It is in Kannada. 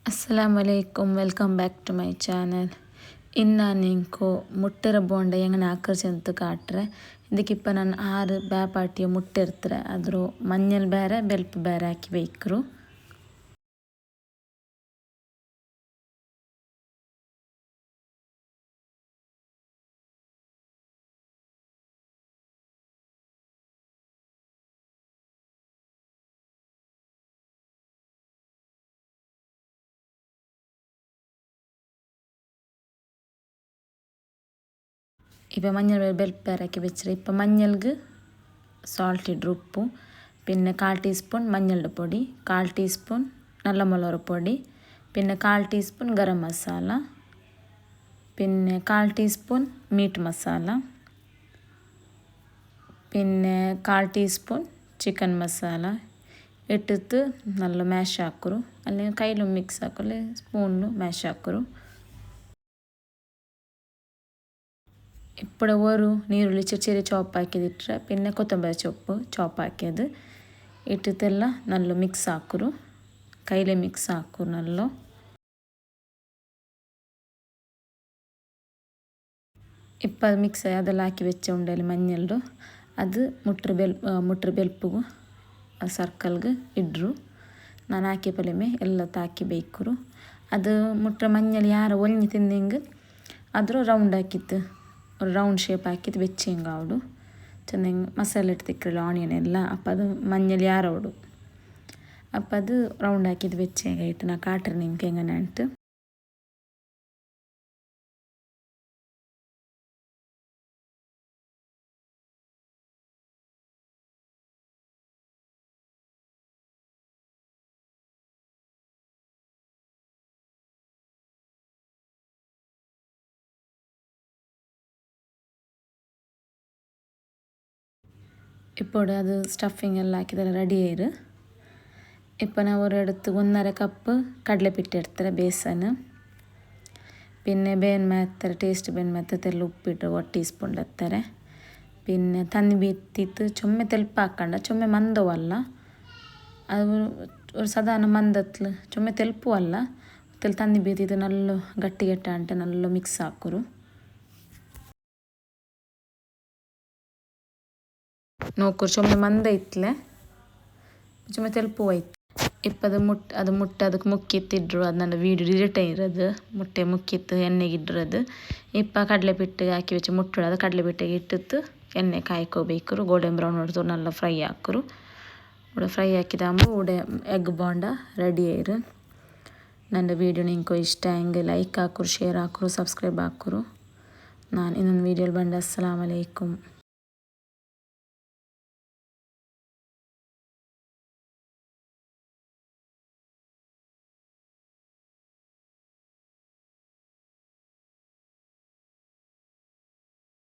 ಅಸ್ಸಲಾಮು ಅಲೈಕುಮ್ welcome back to my channel. ಇನ್ನು ನಿಂಕು ಮುಟ್ಟೆರ ಬೋಂಡ ಎಂಗನ ಆಕರ್ಷಂತ ಕಾಟ್ರೆ ಇದಕ್ಕಿಪ್ಪ ನಾನು 6 ಬ್ಯಾಪಾಟಿಯ ಮುಟ್ಟೆ ಇರ್ತಾರೆ ಅದ್ರ ಮಂಜಲ್ ಬೇರೆ ಬೆಲ್ಪ್ ಬೇರೆ ಹಾಕಿ ಬೇಯ್ಕರು. ഇപ്പം മഞ്ഞൾ ബെൽപ്പേരാക്കി വെച്ചിട്ട് ഇപ്പം മഞ്ഞൾക്ക് സാൾട്ട് ഇടും ഉപ്പും പിന്നെ 1/4 ടീസ്പൂൺ മഞ്ഞളുടെ പൊടി 1/4 ടീസ്പൂൺ നല്ല മുളക് പൊടി പിന്നെ 1/4 ടീസ്പൂൺ ഗരം മസാല പിന്നെ 1/4 ടീസ്പൂൺ മീറ്റ് മസാല പിന്നെ 1/4 ടീസ്പൂൺ ചിക്കൻ മസാല ഇട്ടിട്ട് നല്ല ಮ್ಯಾಶ್ ಹಾಕರು അല്ലെങ്കിൽ കയ്യിലും മിക്സ് ആക്കല് സ്പൂണിലും ಮ್ಯಾಶ್ ಹಾಕರು. ഇപ്പോൾ ഒരു നീരുള്ളി ചെറിയ ചോപ്പാക്കിയതിട്ട് പിന്നെ കൊത്തമ്പരി ചൊപ്പ് ചോപ്പാക്കിയത് ഇട്ടിട്ടെല്ലാം നല്ല ಮಿಕ್ಸ್ ಹಾಕರು ಕೈಲೇ ಮಿಕ್ಸ್ ಹಾಕರು നല്ല. ഇപ്പം അത് മിക്സ് ആയി അതെല്ലാം ಹಾಕಿ വെച്ച ಉಂಡೆಲಿ മഞ്ഞളുടെ ಅದು ಮುಟ್ರ ಬೆಲ್ಪುಗು ಸರ್ಕಲ್ಗೆ ಇಡ್ರು ನಾನು ಹಾಕಿ ಪಲೆಮೆ ಎಲ್ಲ ತಾಕಿ ಬೇಯ್ಕರು. ಅದು ಮುಟ್ರ ಮഞ്ഞൾ ಯಾರ ಒಲ್ഞ്ഞ് ತಿಂದಿಂಗೆ ಅದ್ರ ರೌಂಡ್ ಹಾಕಿತ್ತು ഒരു റൗണ്ട് ഷേപ്പ് ആക്കിയിട്ട് വെച്ചെങ്കിൽ അവിടെ ചെന്നെങ്കിൽ മസാല ഇട്ട് തിക്കറില്ല ഓണിയൻ ಎಲ್ಲ അപ്പം ಅದು മഞ്ഞൾ ಯಾರೋಡು അപ്പം ಅದು ರೌಂಡ್ ಹಾಕಿದ್ದು വെച്ചെങ്കിൽ ನಾ ಕಾಟ್ರೆ ನಿಮ್ಗೆ ಹೆಂಗನೆ ಅಂಟು. ഇപ്പോൾ അത് സ്റ്റഫിങ് എല്ലാം ಹಾಕಿದರೆ ರೆಡಿ ಆಯಿರು. ഇപ്പം ನಾವು ഒരിടത്ത് 1.5 കപ്പ് കടലപ്പിട്ട് എടുത്തರೆ ಬೇಸನ್ പിന്നെ ಬೇನ್ ಮೇತ್ತಾರೆ ಟೇಸ್ಟ್ ಬೇನ್ ಮೇತ್ತೆಲ್ಲ ಉಪ್ಪಿಟ್ಟು 1 ಟೀಸ್ಪೂನ್ ಎತ್ತಾರೆ പിന്നെ തന്നി ബീത്തിത്ത് ചുമ്മ തെൽപ്പ് ಹಾಕಂಡ ചുമ്മ ಮಂದವಲ್ಲ ಅದು ഒരു സാധാരണ ಮಂದತ್ಲು ചുമ്മ ತೆಲ್ಪು ಅಲ್ಲ ತೆಲ್ ತನ್ನಿ ಬೀತಿದ್ದು നല്ല ಗಟ್ಟಿ ಅಂತ നല്ല ಮಿಕ್ಸ್ ಹಾಕರು. ನೋಕರು ಚೊಮ್ಮೆ ಮಂದ ಇತ್ತಲೆ ಚೊಮ್ಮೆ ತೆಲ್ಪು ಹೋಯ್ತು. ಇಪ್ಪದ ಅದು ಮುಟ್ಟೆ ಅದಕ್ಕೆ ಮುಕ್ಕಿತ್ತಿಡ್ರು ಅದು ನನ್ನ ವೀಡಿಯೋ ಡಿಲೀಟ್ ಆಗಿರೋದು ಮುಟ್ಟೆ ಮುಕ್ಕಿತ್ತು ಎಣ್ಣೆಗಿಡ್ರದು. ಇಪ್ಪ ಕಡಲೆಪಿಟ್ಟು ಹಾಕಿ വെച്ച് ಮುಟ್ಟಳು ಅದು ಕಡಲೆಪಿಟ್ಟಿಗೆ ಇಟ್ಟಿತ್ತು ಎಣ್ಣೆ ಕಾಯ್ಕೋಬೇಕರು ಗೋಲ್ಡನ್ ಬ್ರೌನ್ ಹೊಡೆದು നല്ല ಫ್ರೈ ಹಾಕರು. ഇവിടെ ഫ്രൈ ആക്കിയതാകുമ്പോൾ ഇവിടെ എഗ് ബോണ്ട ರೆಡಿ ആയിರು. ನನ್ನ ವೀಡಿಯೋ ನಿಂಗೆ ಇಷ್ಟ ಆയെങ്കിൽ ಲೈಕ್ ಹಾಕರು ಶೇರ್ ಹಾಕರು ಸಬ್ಸ್ಕ್ರೈಬ್ ಹಾಕರು. ನಾನು ಇನ್ನೊಂದು ವೀಡಿಯೋಲಿ ಬಂದೆ. ಅಸ್ಸಲಾಮು ಅಲೈಕುಮ್.